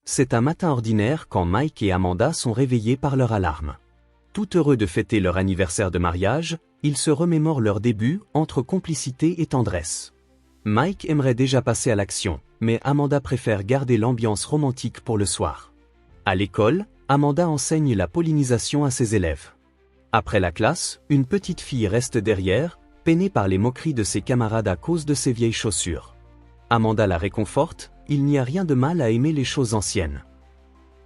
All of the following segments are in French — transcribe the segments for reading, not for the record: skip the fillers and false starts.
C'est un matin ordinaire quand Mike et Amanda sont réveillés par leur alarme. Tout heureux de fêter leur anniversaire de mariage, ils se remémorent leur début entre complicité et tendresse. Mike aimerait déjà passer à l'action, mais Amanda préfère garder l'ambiance romantique pour le soir. À l'école, Amanda enseigne la pollinisation à ses élèves. Après la classe, une petite fille reste derrière, peinée par les moqueries de ses camarades à cause de ses vieilles chaussures. Amanda la réconforte, il n'y a rien de mal à aimer les choses anciennes.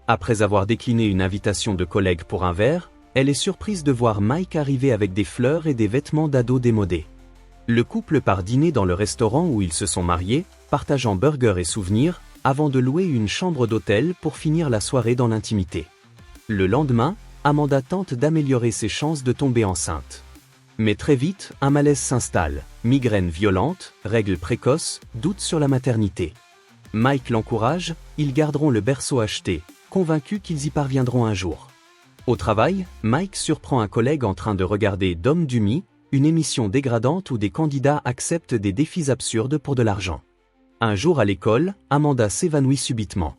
Après avoir décliné une invitation de collègues pour un verre, elle est surprise de voir Mike arriver avec des fleurs et des vêtements d'ado démodés. Le couple part dîner dans le restaurant où ils se sont mariés, partageant burgers et souvenirs, avant de louer une chambre d'hôtel pour finir la soirée dans l'intimité. Le lendemain, Amanda tente d'améliorer ses chances de tomber enceinte. Mais très vite, un malaise s'installe, migraine violente, règles précoces, doute sur la maternité. Mike l'encourage, ils garderont le berceau acheté, convaincus qu'ils y parviendront un jour. Au travail, Mike surprend un collègue en train de regarder Dom Dummy, une émission dégradante où des candidats acceptent des défis absurdes pour de l'argent. Un jour à l'école, Amanda s'évanouit subitement.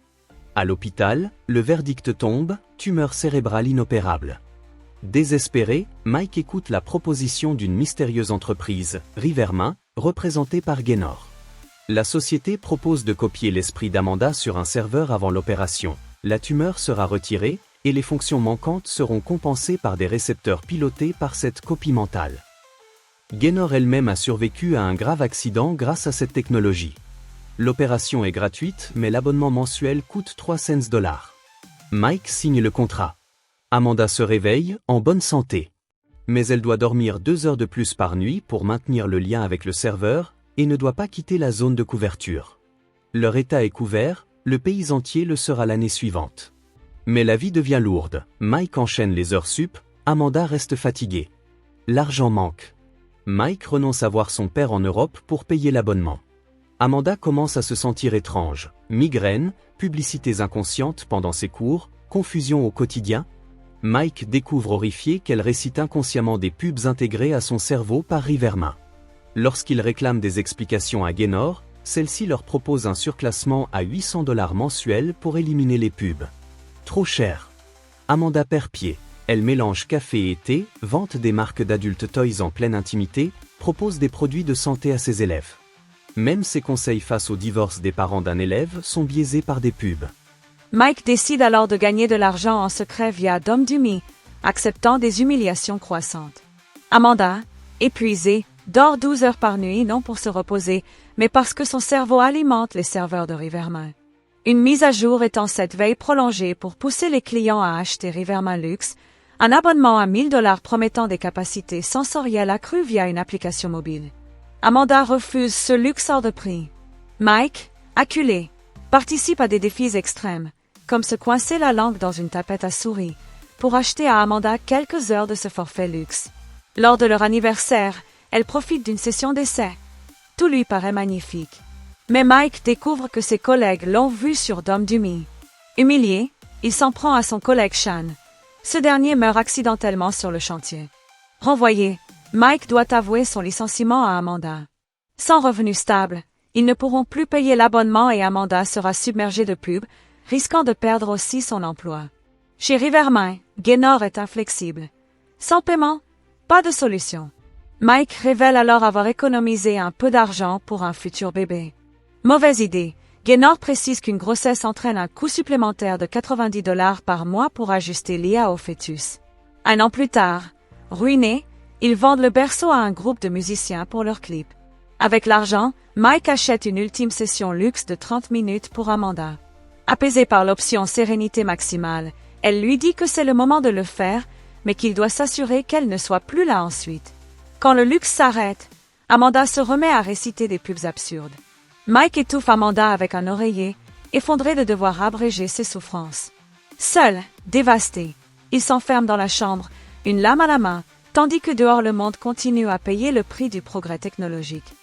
À l'hôpital, le verdict tombe, tumeur cérébrale inopérable. Désespéré, Mike écoute la proposition d'une mystérieuse entreprise, Rivermain, représentée par Gaynor. La société propose de copier l'esprit d'Amanda sur un serveur avant l'opération. La tumeur sera retirée, et les fonctions manquantes seront compensées par des récepteurs pilotés par cette copie mentale. Gaynor elle-même a survécu à un grave accident grâce à cette technologie. L'opération est gratuite, mais l'abonnement mensuel coûte 300 $. Mike signe le contrat. Amanda se réveille, en bonne santé. Mais elle doit dormir 2 heures de plus par nuit pour maintenir le lien avec le serveur, et ne doit pas quitter la zone de couverture. Leur état est couvert, le pays entier le sera l'année suivante. Mais la vie devient lourde, Mike enchaîne les heures sup, Amanda reste fatiguée. L'argent manque. Mike renonce à voir son père en Europe pour payer l'abonnement. Amanda commence à se sentir étrange, migraine, publicités inconscientes pendant ses cours, confusion au quotidien. Mike découvre horrifié qu'elle récite inconsciemment des pubs intégrées à son cerveau par Rivermain. Lorsqu'il réclame des explications à Gaynor, celle-ci leur propose un surclassement à 800 $ mensuels pour éliminer les pubs. Trop cher. Amanda perd pied. Elle mélange café et thé, vante des marques d'adultes toys en pleine intimité, propose des produits de santé à ses élèves. Même ses conseils face au divorce des parents d'un élève sont biaisés par des pubs. Mike décide alors de gagner de l'argent en secret via Dom Dummy, acceptant des humiliations croissantes. Amanda, épuisée, dort 12 heures par nuit non pour se reposer, mais parce que son cerveau alimente les serveurs de Rivermain. Une mise à jour étant cette veille prolongée pour pousser les clients à acheter Rivermain Luxe, un abonnement à 1000 $ promettant des capacités sensorielles accrues via une application mobile. Amanda refuse ce luxe hors de prix. Mike, acculé, participe à des défis extrêmes, comme se coincer la langue dans une tapette à souris, pour acheter à Amanda quelques heures de ce forfait luxe. Lors de leur anniversaire, elle profite d'une session d'essai. Tout lui paraît magnifique. Mais Mike découvre que ses collègues l'ont vu sur Dom Dummy. Humilié, il s'en prend à son collègue Shan. Ce dernier meurt accidentellement sur le chantier. Renvoyé, Mike doit avouer son licenciement à Amanda. Sans revenu stable, ils ne pourront plus payer l'abonnement et Amanda sera submergée de pubs, risquant de perdre aussi son emploi. Chez Rivermain, Gaynor est inflexible. Sans paiement, pas de solution. Mike révèle alors avoir économisé un peu d'argent pour un futur bébé. Mauvaise idée. Gaynor précise qu'une grossesse entraîne un coût supplémentaire de 90 $ par mois pour ajuster l'IA au fœtus. Un an plus tard, ruinés, ils vendent le berceau à un groupe de musiciens pour leur clip. Avec l'argent, Mike achète une ultime session luxe de 30 minutes pour Amanda. Apaisée par l'option sérénité maximale, elle lui dit que c'est le moment de le faire, mais qu'il doit s'assurer qu'elle ne soit plus là ensuite. Quand le luxe s'arrête, Amanda se remet à réciter des pubs absurdes. Mike étouffe Amanda avec un oreiller, effondré de devoir abréger ses souffrances. Seul, dévasté, il s'enferme dans la chambre, une lame à la main, tandis que dehors le monde continue à payer le prix du progrès technologique.